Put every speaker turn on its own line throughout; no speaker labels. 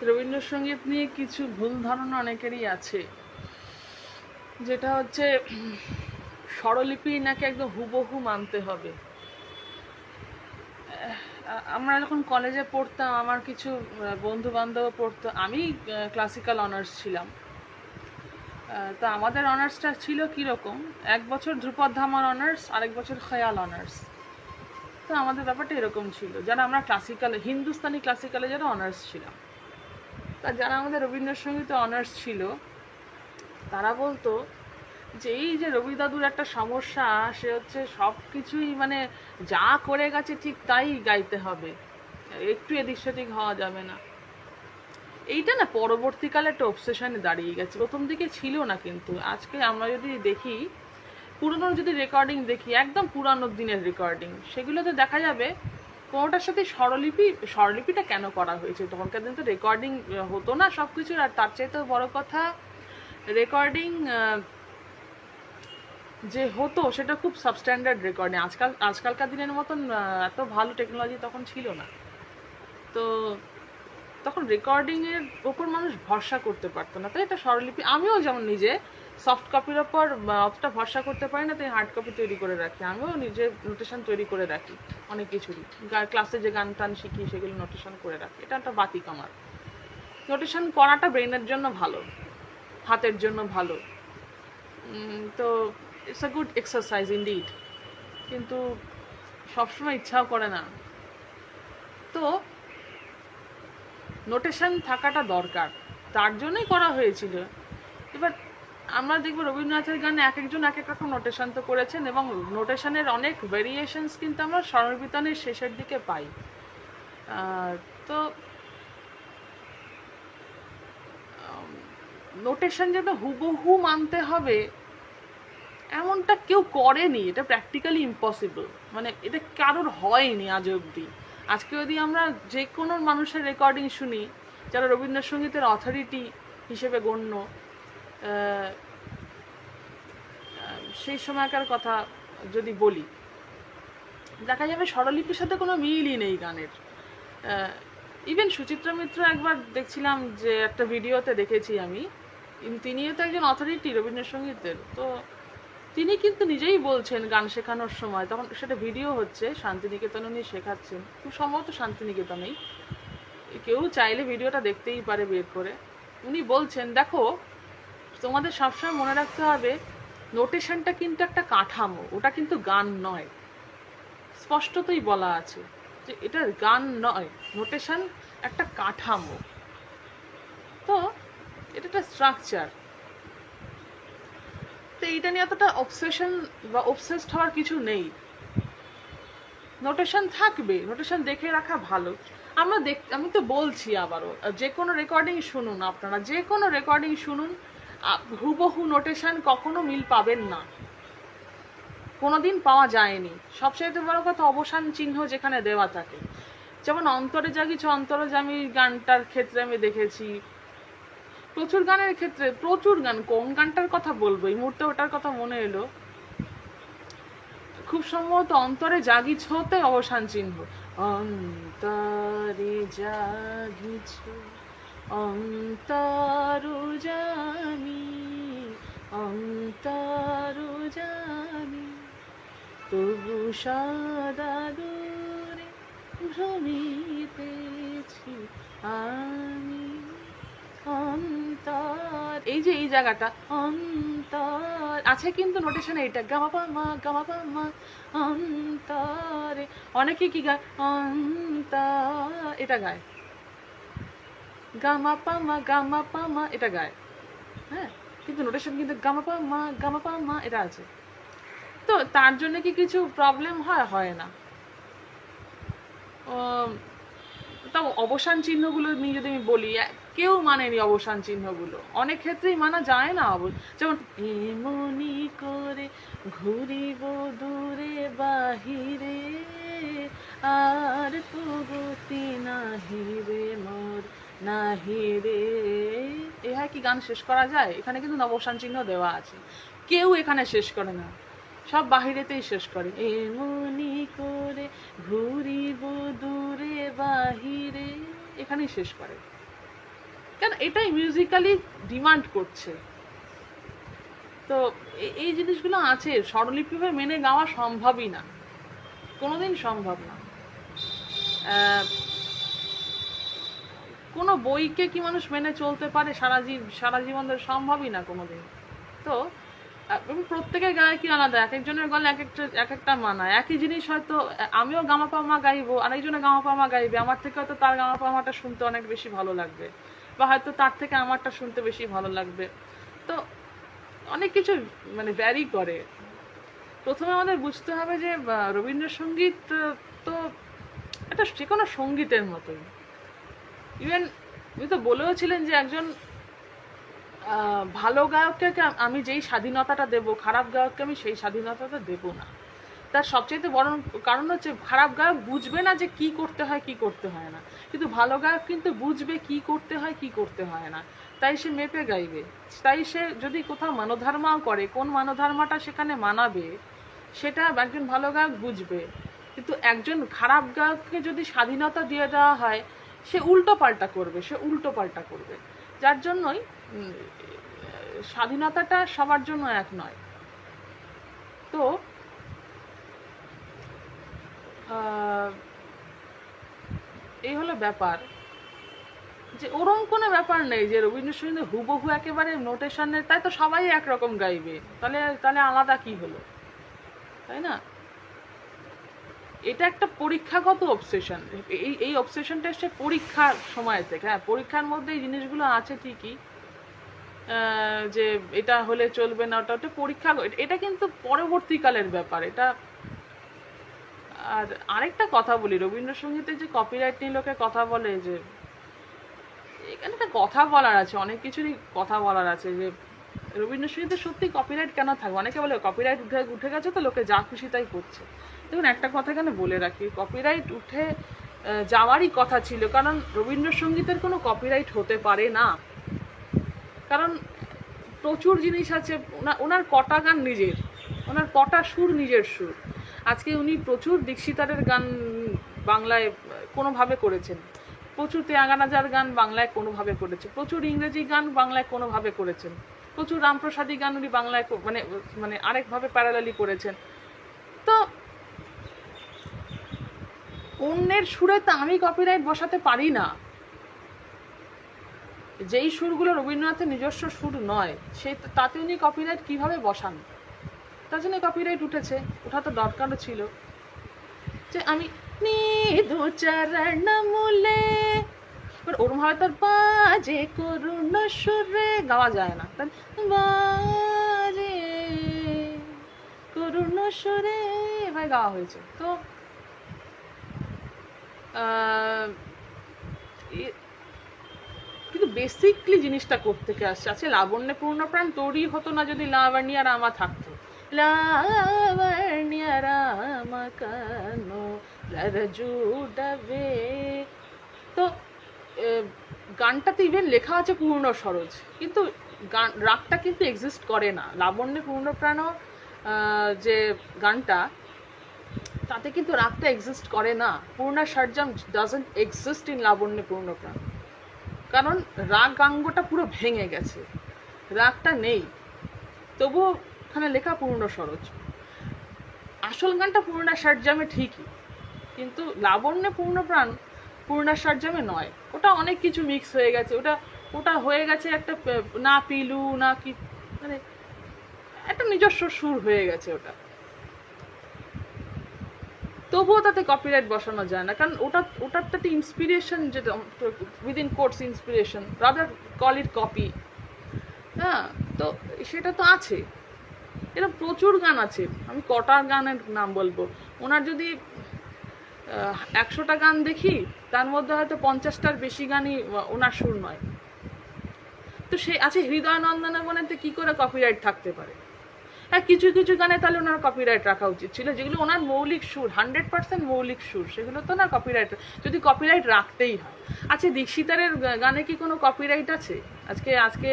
রবীন্দ্রসঙ্গীত নিয়ে কিছু ভুল ধারণা অনেকেরই আছে, যেটা হচ্ছে স্বরলিপি নাকি একদম হুবহু মানতে হবে। আমরা যখন কলেজে পড়তাম, আমার কিছু বন্ধু বান্ধব পড়তো, আমি ক্লাসিক্যাল অনার্স ছিলাম। তো আমাদের অনার্সটা ছিল কীরকম, এক বছর ধ্রুপদ ধামার অনার্স, আরেক বছর খেয়াল অনার্স। তো আমাদের ব্যাপারটা এরকম ছিল, যারা আমরা ক্লাসিক্যাল হিন্দুস্তানি ক্লাসিক্যালে যারা অনার্স ছিলাম, তা যারা আমাদের রবীন্দ্রসঙ্গীতে অনার্স ছিল তারা বলতো যে এই যে রবি দাদুর একটা সমস্যা, সে হচ্ছে সব কিছুই মানে যা করে গেছে ঠিক তাই গাইতে হবে, একটু এদিক সেদিক হওয়া যাবে না। এইটা না পরবর্তীকালে একটা অবসেশনে দাঁড়িয়ে গেছে, প্রথম দিকে ছিল না। কিন্তু আজকে আমরা যদি দেখি, পুরনো যদি রেকর্ডিং দেখি, একদম পুরানো দিনের রেকর্ডিং, সেগুলোতে দেখা যাবে কোনোটার সাথে স্বরলিপিটা কেন করা হয়েছে। তখনকার দিন তো রেকর্ডিং হতো না সব কিছুর, আর তার চাইতেও বড় কথা রেকর্ডিং যে হতো সেটা খুব সাবস্ট্যান্ডার্ড রেকর্ডিং। আজকালকার দিনের মতন এত ভালো টেকনোলজি তখন ছিল না। তো তখন রেকর্ডিংয়ের ওপর মানুষ ভরসা করতে পারতো না, তাই এটা স্বরলিপি, আমিও যেমন নিজে সফট কপির ওপর অতটা ভরসা করতে পারি না, তাই হার্ড কপি তৈরি করে রাখি। আমিও নিজে নোটেশন তৈরি করে রাখি অনেক কিছুরই, ক্লাসে যে গান টান শিখি সেগুলো নোটেশন করে রাখি। এটা একটা বাতিক আমার। নোটেশন করাটা ব্রেনের জন্য ভালো, হাতের জন্য ভালো। তো it's a good exercise indeed, কিন্তু সবসময় ইচ্ছাও করে না। তো নোটেশন থাকাটা দরকার, তার জন্যই করা হয়েছিল। এবার আমরা দেখবো রবীন্দ্রনাথের গানে এক একজন এক এক রকম নোটেশন তো করেছেন, এবং নোটেশনের অনেক ভেরিয়েশনস কিন্তু আমরা স্বরবিতানের শেষের দিকে পাই। তো নোটেশন যেন হুবহু মানতে হবে এমনটা কেউ করেনি, এটা প্র্যাকটিক্যালি ইম্পসিবল। মানে এটা কারোর হয়নি আজ অবধি। আজকে যদি আমরা যে কোনো মানুষের রেকর্ডিং শুনি যারা রবীন্দ্রসঙ্গীতের অথরিটি হিসেবে গণ্য, সেই সময়কার কথা যদি বলি, দেখা যাবে স্বরলিপির সাথে কোনো মিলই নেই গানের। ইভেন সুচিত্রা মিত্র একবার দেখছিলাম যে একটা ভিডিওতে দেখেছি আমি, তিনিও তো একজন অথরিটি রবীন্দ্রসঙ্গীতের। তো তিনি কিন্তু নিজেই বলছেন গান শেখানোর সময়, তখন সেটা ভিডিও হচ্ছে, শান্তিনিকেতনে উনি শেখাচ্ছেন, খুব সম্ভবত শান্তিনিকেতনেই, কেউ চাইলে ভিডিওটা দেখতেই পারে বের করে। উনি বলছেন, দেখো তোমাদের সবসময় মনে রাখতে হবে নোটেশনটা কিন্তু একটা কাঠামো, ওটা কিন্তু গান নয়। স্পষ্টতই বলা আছে যে এটা গান নয়, নোটেশন একটা কাঠামো। তো এটা একটা স্ট্রাকচার। তো এইটা নিয়ে এতটা অবসেশন বা অবসেসড হওয়ার কিছু নেই। নোটেশন থাকবে, নোটেশন দেখে রাখা ভালো। আমি তো বলছি আবারও, যে কোনো রেকর্ডিং শুনুন, আপনারা যে কোনো রেকর্ডিং শুনুন, হুবহু নোটেশন কখনো মিল পাবেন না, কোনোদিন পাওয়া যায়নি। সবচেয়ে বড় কথা অবসান চিহ্ন যেখানে দেওয়া থাকে, যেমন অন্তরে জাগিছ অন্তরে জামি গানটার ক্ষেত্রে আমি দেখেছি, প্রচুর গানের ক্ষেত্রে, প্রচুর গান, কোন গানটার কথা বলবো এই মুহূর্তে ওটার কথা মনে এলো, খুব সম্ভবত অন্তরে জাগিছ হতে অবসান চিহ্ন, অন্তরে জাগিছ অন্তরু জানি, অন্তরু জানি, তবু সদা দূরে ভ্রমিতেছি আমি, অন্তর, এই যে এই জায়গাটা অন্তর আছে কিন্তু নোটেশনে এটা গামা পা মা অন্তরে। অনেকে কি গায় অন্তর, এটা গায় গামা পা মা এটা গায়, হ্যাঁ, কিন্তু নোটেশন কিন্তু গামা পা মা এটা আছে। তো তার জন্য কি কিছু প্রবলেম হয় না। তাও অবসান চিহ্নগুলো নিয়ে যদি আমি বলি, কেউ মানেনি অবসান চিহ্নগুলো, অনেক ক্ষেত্রেই মানা যায় না। যেমন এমনি করে ঘুরিব দূরে বাহিরে, আর তো গতি নাহিরে মোর নাহিরে, এ হয় কি গান শেষ করা যায়? এখানে কিন্তু অবসান চিহ্ন দেওয়া আছে, কেউ এখানে শেষ করে না, সব বাহিরেতেই শেষ করে। এমনি করে ঘুরিব দূরে বাহিরে, এখানেই শেষ করে। কেন এটাই মিউজিক্যালি ডিমান্ড করছে। তো এই জিনিসগুলো আছে, স্বরলিপিভাবে মেনে গাওয়া সম্ভবই না, কোনোদিন সম্ভব না। কোনো বইকে কি মানুষ মেনে চলতে পারে সারা জীবন ধরে? সম্ভবই না কোনোদিন। তো প্রত্যেকের গায়কি আলাদা, এক একজনের গলে এক একটা মানায়। একই জিনিস হয়তো আমিও গামা পামা গাইবো, আরেকজনে গামা পামা গাইবে, আমার থেকে হয়তো তার গামা পামাটা শুনতে অনেক বেশি ভালো লাগবে, বা হয়তো তার থেকে আমারটা শুনতে বেশি ভালো লাগবে। তো অনেক কিছু মানে ভ্যারি করে। প্রথমে আমাদের বুঝতে হবে যে রবীন্দ্রসঙ্গীত তো এটা যে কোনো সঙ্গীতের মতোই। ইভেন উনি তো বলেওছিলেন যে একজন ভালো গায়ককে আমি যেই স্বাধীনতাটা দেব, খারাপ গায়ককে আমি সেই স্বাধীনতাটা দেব না। তার সবচেয়ে বড় কারণ হচ্ছে খারাপ গায়ক বুঝবে না যে কি করতে হয় কি করতে হয় না, কিন্তু ভালো গায়ক কিন্তু বুঝবে কি করতে হয় কি করতে হয় না, তাই সে মেপে গাইবে। তাই সে যদি কোথাও মানোধর্মাও করে, কোন মানোধর্মাটা সেখানে মানাবে সেটা একজন ভালো গায়ক বুঝবে। কিন্তু একজন খারাপ গায়ককে যদি স্বাধীনতা দিয়ে দেওয়া হয়, সে উল্টো পাল্টা করবে। যার জন্যই স্বাধীনতাটা সবার জন্য এক নয়। তো এই হলো ব্যাপার, যে ওরম কোনো ব্যাপার নেই যে রবীন্দ্রসঙ্গীত হুবহু একেবারে নোটেশনের, তাই তো সবাই একরকম গাইবে, তাহলে আলাদা কি হলো, তাই না? এটা একটা পরীক্ষাগত অবসেশন। এই অবসেশনটা এসছে পরীক্ষার সময় থেকে। হ্যাঁ, পরীক্ষার মধ্যে এই জিনিসগুলো আছে ঠিকই, যে এটা হলে চলবে না, ওটা পরীক্ষা, এটা কিন্তু পরবর্তীকালের ব্যাপার এটা। আর আরেকটা কথা বলি, রবীন্দ্রসঙ্গীতে যে কপিরাইট নিয়ে লোকে কথা বলে, যে এখানে একটা কথা বলার আছে, অনেক কিছুরই কথা বলার আছে, যে রবীন্দ্রসঙ্গীতে সত্যি কপিরাইট কেন থাকবে? অনেকে বলে কপিরাইট উঠে গেছে তো লোকে যা খুশি তাই করছে। দেখুন, একটা কথা এখানে বলে রাখি, কপিরাইট উঠে যাওয়ারই কথা ছিল, কারণ রবীন্দ্রসঙ্গীতের কোনো কপিরাইট হতে পারে না। কারণ প্রচুর জিনিস আছে, ওনার কটা গান নিজের, ওনার কটা সুর নিজের সুর। আজকে উনি প্রচুর দীক্ষিতারের গান বাংলায় কোনোভাবে করেছেন, প্রচুর ত্যাগারাজার গান বাংলায় কোনোভাবে করেছে, প্রচুর ইংরেজি গান বাংলায় কোনোভাবে করেছেন, প্রচুর রামপ্রসাদী গান উনি বাংলায় মানে আরেকভাবে প্যারালালি করেছেন। তো অন্যের সুরে তো আমি কপিরাইট বসাতে পারি না। যেই সুরগুলো রবীন্দ্রনাথের নিজস্ব সুর নয়, তাতে উনি কপিরাইট কিভাবে বসান? তার জন্য কপিরাইট উঠেছে, ওঠা তো দরকারও ছিল। যে আমি নিধু চরণ মূলে, ওরম ভাবে তার বাজে করুণ সুরে গাওয়া যায় না, বাজে করুণ সুরে ভাই গাওয়া হয়েছে। তো কিন্তু বেসিকলি জিনিসটা কোত্থেকে আসছে? আছে লাবণ্যে পূর্ণপ্রাণ তৈরি হতো না যদি লাবণ্য রামা থাকতো। লাবণ্য রামা কানো লরজু ডাবে, তো গানটাতে ইভেন লেখা আছে পূর্ণ সরোজ, কিন্তু রাগটা কিন্তু এক্সিস্ট করে না। লাবণ্যে পূর্ণপ্রাণ যে গানটা, তাতে কিন্তু রাগটা এক্সিস্ট করে না। পূর্ণা ষড়জম ডাজন্ট এক্সিস্ট ইন লাবণ্যে পূর্ণপ্রাণ, কারণ রাগাঙ্গটা পুরো ভেঙে গেছে, রাগটা নেই, তবুও ওখানে লেখা পূর্ণ সরোজ। আসল গানটা পূর্ণা ষড়জমে ঠিকই, কিন্তু লাবণ্যে পূর্ণপ্রাণ পূর্ণা ষড়জমে নয়। ওটা অনেক কিছু মিক্স হয়ে গেছে, ওটা হয়ে গেছে একটা না পিলু না কি, মানে একটা নিজস্ব সুর হয়ে গেছে ওটা। তবুও তাতে কপিরাইট বসানো যায় না, কারণ ওটার তো একটা ইন্সপিরেশন, যেটা within course inspiration, rather call it copy. হ্যাঁ, তো সেটা তো আছে। এরকম প্রচুর গান আছে, আমি কটা গানের নাম বলবো। ওনার যদি 100টা গান দেখি, তার মধ্যে হয়তো 50টার বেশি গানই ওনার সুর নয়। তো সে আছে হৃদয় নন্দনবনেতে কি করে কপিরাইট থাকতে পারে? হ্যাঁ, কিছু কিছু গানে তাহলে ওনার কপিরাইট রাখা উচিত ছিল, যেগুলো ওনার মৌলিক সুর, 100% মৌলিক সুর, সেগুলো তো না কপিরাইট, যদি কপিরাইট রাখতেই হয়। আচ্ছা, দীক্ষিতারের গানে কি কোনো কপিরাইট আছে? আজকে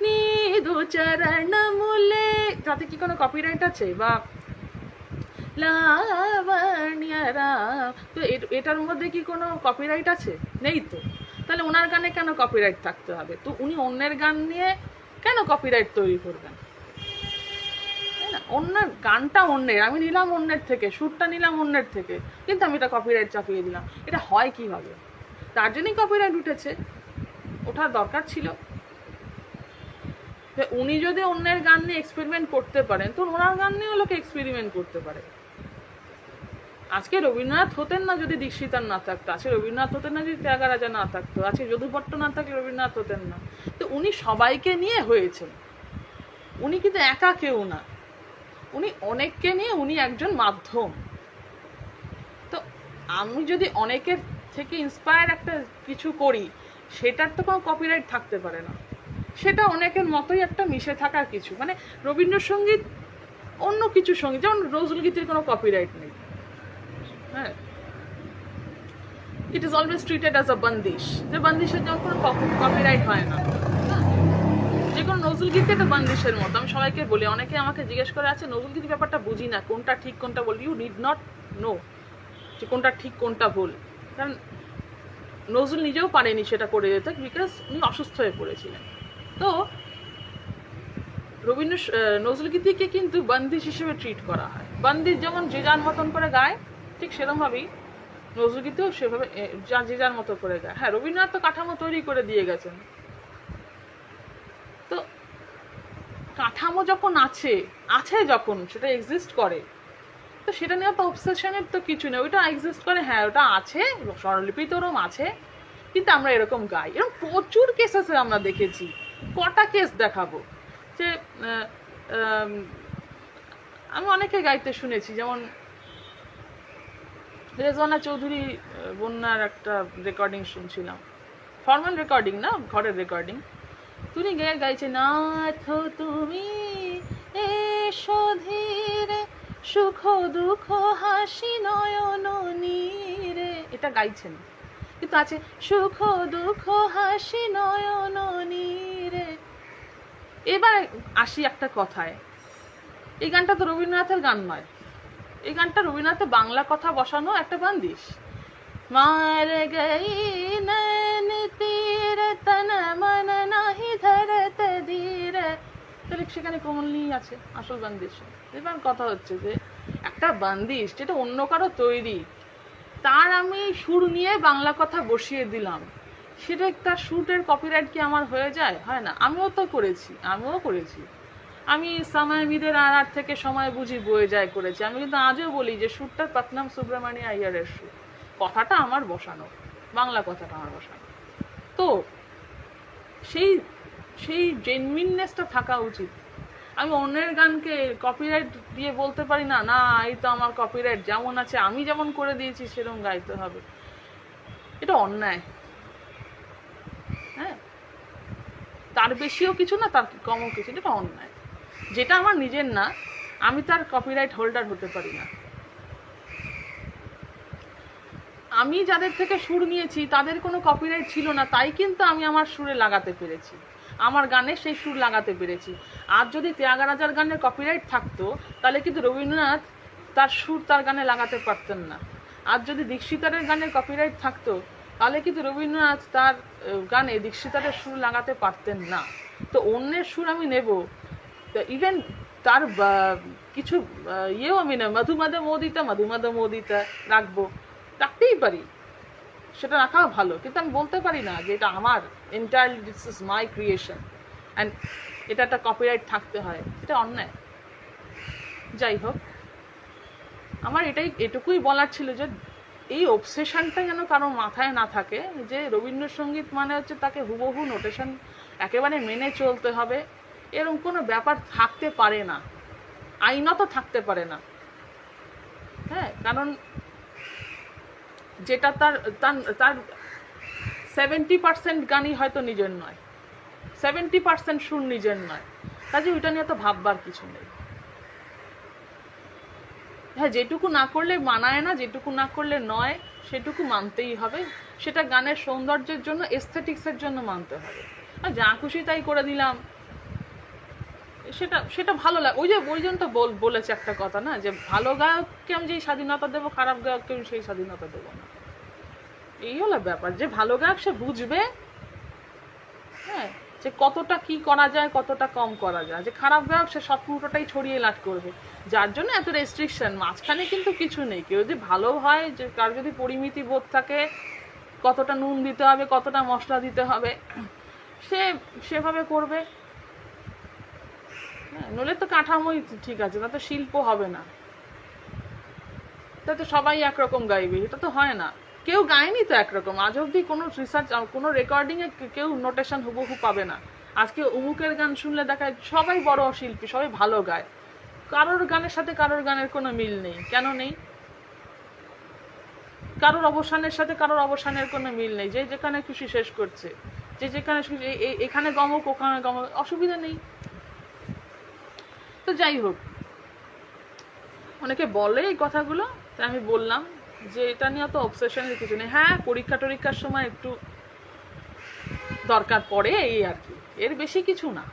নিধু চরণ মূলে, তাতে কি কোনো কপিরাইট আছে? বা লাবণ্য রাম, তো এটার মধ্যে কি কোনো কপিরাইট আছে? নেই তো। তাহলে ওনার গানে কেন কপিরাইট থাকতে হবে? তো উনি অন্যের গান নিয়ে কেন কপিরাইট তৈরি করবেন? তাই না? অন্যের গানটা অন্যের, আমি নিলাম অন্যের থেকে, সুরটা নিলাম অন্যের থেকে, কিন্তু আমি এটা কপিরাইট চাপিয়ে দিলাম। এটা হয় কীভাবে? তার জন্যই কপিরাইট উঠেছে, ওঠার দরকার ছিল। উনি যদি অন্যের গান নিয়ে এক্সপেরিমেন্ট করতে পারেন, তো ওনার গান নিয়েও লোকে এক্সপেরিমেন্ট করতে পারে। আজকে রবীন্দ্রনাথ হতেন না যদি দীক্ষিতার না থাকতো, আজকে রবীন্দ্রনাথ হতেন না যদি ত্যাগরাজা না থাকতো, আজকে যদু ভট্ট না থাকলে রবীন্দ্রনাথ হতেন না। তো উনি সবাইকে নিয়ে হয়েছেন, উনি কিন্তু একা কেউ না, উনি অনেককে নিয়ে, উনি একজন মাধ্যম। তো আমি যদি অনেকের থেকে ইন্সপায়ার একটা কিছু করি, সেটার তো কোনো কপিরাইট থাকতে পারে না। সেটা অনেকের মতোই একটা মিশে থাকার কিছু, মানে রবীন্দ্রসঙ্গীত অন্য কিছু সঙ্গীত, যেমন নজরুল গীতির কোনো কপিরাইট নেই। হ্যাঁ, it is always treated as a bandish, যে বন্দিশের যেমন কোনো কপিরাইট হয় না, যে কোনো নজরুল গীতি একটা বন্দিশের মতো। আমি সবাইকে বলি, অনেকে আমাকে জিজ্ঞেস করে, আছে নজরুল গীতির ব্যাপারটা বুঝি না, কোনটা ঠিক কোনটা ভুল। ইউ নিড নট নো যে কোনটা ঠিক কোনটা ভুল, কারণ নজরুল নিজেও পারেনি সেটা করে যেতে, বিকজ উনি অসুস্থ হয়ে পড়েছিলেন। তো নজরুল গীতিকে কিন্তু বন্দিশ হিসেবে ট্রিট করা হয়। বন্দিশ যেমন যে যার মতন করে গায়, ঠিক সেরকমভাবেই নজরুল গীতিও সেভাবে যে যার মতো করে গায়। হ্যাঁ, রবীন্দ্রনাথ তো কাঠামো তৈরি করে দিয়ে গেছেন। তো কাঠামো যখন আছে যখন সেটা এক্সিস্ট করে, তো সেটা নিয়ে তো অবসেশনের তো কিছু নেই, ওইটা এক্সিস্ট করে, হ্যাঁ ওটা আছে, স্বরলিপি তো ওরম আছে, কিন্তু আমরা এরকম গাই। এরকম প্রচুর কেসেসে আমরা দেখেছি। কটা কেস দেখাবো যে আমি অনেকে গাইতে শুনেছি, যেমন রেজওয়ানা চৌধুরী বন্যার একটা রেকর্ডিং শুনছিলাম, ফর্মাল রেকর্ডিং না, ঘরের রেকর্ডিং। তুমি গাইছে, নাথ তুমি এসো ধীরে, সুখ দুঃখ হাসি নয়ন নীরে, এটা গাইছেন, কিন্তু আছে সুখ দুঃখ হাসি নয়ন নীরে। এবার আসি একটা কথায়, এই গানটা তো রবীন্দ্রনাথের গান নয়, এই গানটা রবীন্দ্রনাথের বাংলা কথা বসানো একটা বন্দিশ। মার গই নैन तीर तन मन नहीं धरत धीर, তাহলে সেখানে কোমলনি আছে আসল বন্দিশ। এবার কথা হচ্ছে যে একটা বন্দিশ যেটা অন্য কারো তৈরি, তার আমি সুর নিয়ে বাংলা কথা বসিয়ে দিলাম, সেটা তার সুরের কপিরাইট কি আমার হয়ে যায়? হয় না। আমিও করেছি। আমি সময় মিদের আর থেকে সময় বুঝি বয়ে যায় করেছি। আমি কিন্তু আজও বলি যে সুরটা পত্নম সুব্রমণী আইয়ারের সুর, কথাটা আমার বসানো, বাংলা কথাটা আমার বসানো। তো সেই জেনুইননেসটা থাকা উচিত। আমি অন্যের গানকে কপিরাইট দিয়ে বলতে পারি না, না এই তো আমার কপিরাইট, যেমন আছে আমি যেমন করে দিয়েছি সেরকম গাইতে হবে, এটা অন্যায়। হ্যাঁ, তার বেশিও কিছু না, তার কমও কিছু, এটা অন্যায়। যেটা আমার নিজের না, আমি তার কপিরাইট হোল্ডার হতে পারি না। আমি যাদের থেকে সুর নিয়েছি তাদের কোনো কপিরাইট ছিল না, তাই কিন্তু আমি আমার সুরে লাগাতে পেরেছি, আমার গানে সেই সুর লাগাতে পেরেছি। আর যদি ত্যাগরাজার গানের কপিরাইট থাকতো, তাহলে কিন্তু রবীন্দ্রনাথ তার সুর তার গানে লাগাতে পারতেন না। আর যদি দীক্ষিতারের গানের কপিরাইট থাকতো, তাহলে কিন্তু রবীন্দ্রনাথ তার গানে দীক্ষিতারের সুর লাগাতে পারতেন না। তো অন্যের সুর আমি নেব, ইভেন তার কিছু ইয়েও আমি না, মধুমাধা মোদিতা রাখতেই পারি, সেটা রাখাও ভালো, কিন্তু আমি বলতে পারি না যে এটা আমার entirely, this is my creation and এটা একটা কপিরাইট থাকতে হয়, এটা অন্যায়। যাই হোক, আমার এটুকুই বলার ছিল যে এই অবসেশনটা যেন কারো মাথায় না থাকে যে রবীন্দ্রসঙ্গীত মানে হচ্ছে তাকে হুবহু নোটেশন একেবারে মেনে চলতে হবে, এরকম কোনো ব্যাপার থাকতে পারে না, আইনত থাকতে পারে না। হ্যাঁ, কারণ যেটা তার 70% গানই হয়তো নিজের নয়, 70% সুর নিজের নয়, কাজে ওইটা নিয়ে তো ভাববার কিছু নেই। হ্যাঁ, যেটুকু না করলে মানায় না, যেটুকু না করলে নয়, সেটুকু মানতেই হবে। সেটা গানের সৌন্দর্যের জন্য, এস্থেটিক্সের জন্য মানতে হবে। আর যা খুশি তাই করে দিলাম, সেটা ভালো লাগে। ওই জন্য তো বলেছে একটা কথা না, যে ভালো গায়ককে আমি যেই স্বাধীনতা দেবো, খারাপ গায়ককে আমি সেই স্বাধীনতা দেবো না। এই হলো ব্যাপার, যে ভালো গায়ক সে বুঝবে, হ্যাঁ, যে কতটা কি করা যায়, কতটা কম করা যায়। যে খারাপ গায়ক সে সব পুরোটাই ছড়িয়ে লাট করবে, যার জন্য এত রেস্ট্রিকশন। মাঝখানে কিন্তু কিছু নেই, কেউ যদি ভালো হয়, যে কার যদি পরিমিতি বোধ থাকে, কতটা নুন দিতে হবে, কতটা মশলা দিতে হবে, সে সেভাবে করবে। হ্যাঁ, নইলে তো কাঠামোই ঠিক আছে, তাতে শিল্প হবে না, তাতে সবাই একরকম গাইবে, এটা তো হয় না। কেউ গায়নি তো একরকম আজ অব্দি, কোনো রিসার্চ, কোনো রেকর্ডিংয়ে কেউ নোটেশন হুবহু পাবে না। আজকে অমুকের গান শুনলে দেখায় সবাই বড় শিল্পী, সবাই ভালো গায়, কারোর গানের সাথে কারোর গানের কোনো মিল নেই। কেন নেই? কারোর অবসানের সাথে কারোর অবসানের কোনো মিল নেই, যে যেখানে খুশি শেষ করছে, যে যেখানে খুশি, এখানে গমক ওখানে গমক, অসুবিধা নেই। তো যাই হোক, অনেকে বলে এই কথাগুলো, তাই আমি বললাম যে এটা নিয়ে অত অবসেশনের কিছু নেই। হ্যাঁ, পরীক্ষা টরীক্ষার সময় একটু দরকার পড়ে, এই আর কি, এর বেশি কিছু না।